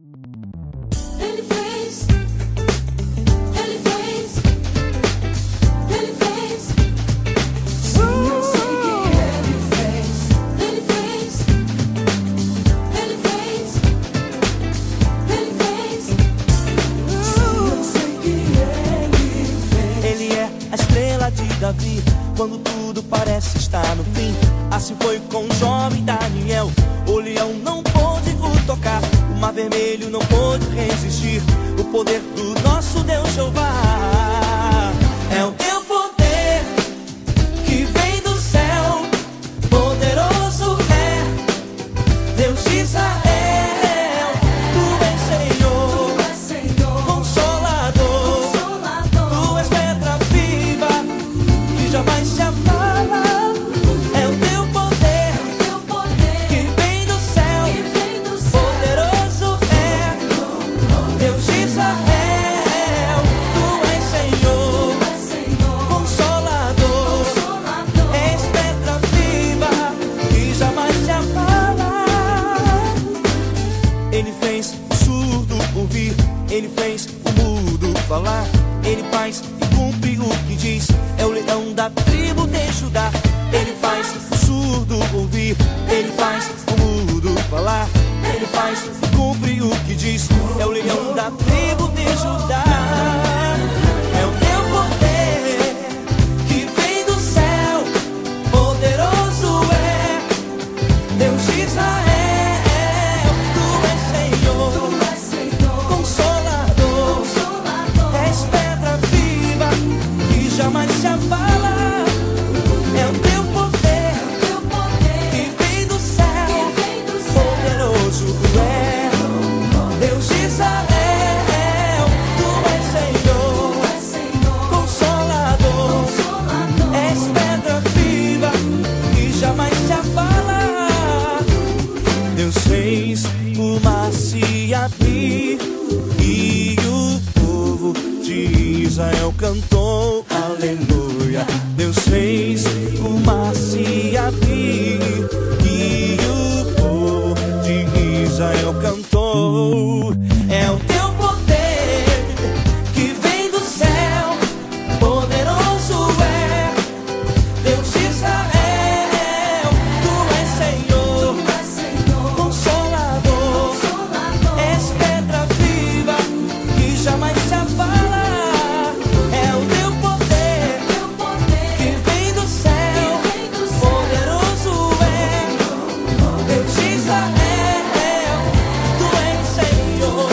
Ele fez, ele fez, ele fez. Sim, eu sei que ele fez. Ele fez, ele fez, ele fez. Sim, eu sei que ele fez. Ele é a estrela de Davi, quando tudo parece estar no fim. Assim foi com o jovem Daniel. O leão não pôde o tocar, o mar vermelho não pôde resistir. O poder do nosso Deus Jeová é o teu poder que vem do céu. Poderoso é Deus de Israel. Tu és Senhor, Consolador. Tu és pedra viva que jamais se abala. É o teu poder que vem do céu. Poderoso é Deus de Israel. Tu és Senhor, Consolador. És pedra viva que jamais se abala. Ele fez o surdo ouvir, ele fez o mudo falar. Ele faz e cumpre o que diz, é o leão da tribo de Judá. Ele faz o surdo ouvir, ele faz o mudo falar. Ele faz e cumpre o que diz, é o leão da tribo de Judá. É o teu poder que vem do céu. Poderoso é Deus de Israel. Tu és Senhor, Consolador. És pedra viva que jamais se abala. É o teu poder que vem do céu. Poderoso é Deus de Israel. Tu és Senhor, Consolador. És pedra viva que jamais se abala. Deus fez o mar se abrir e o povo de Israel cantou aleluia. Deus fez o mar se abrir e o povo de Israel cantou. É o teu poder que vem do céu. Poderoso é Deus de Israel. Tu és Senhor, Consolador. És pedra viva que jamais se abala. É o teu poder que vem do céu. Poderoso é Deus de Israel. Tu és Senhor,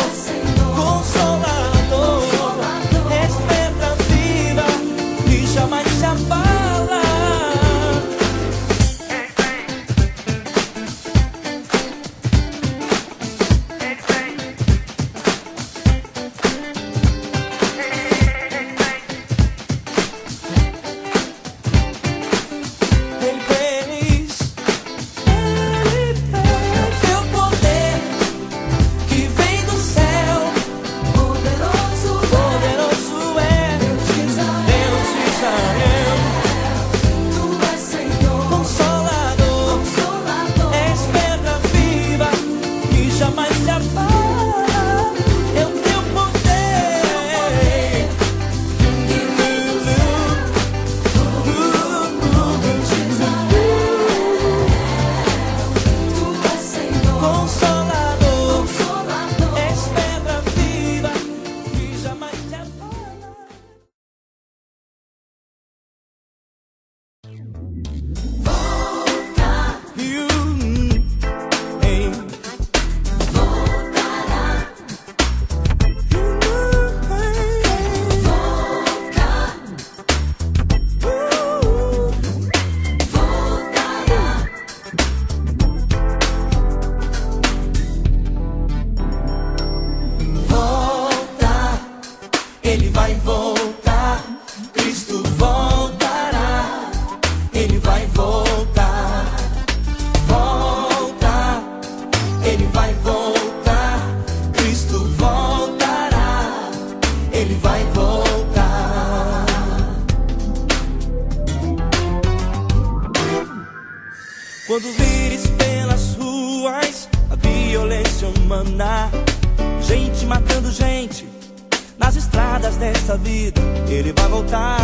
matando gente nas estradas desta vida. Ele vai voltar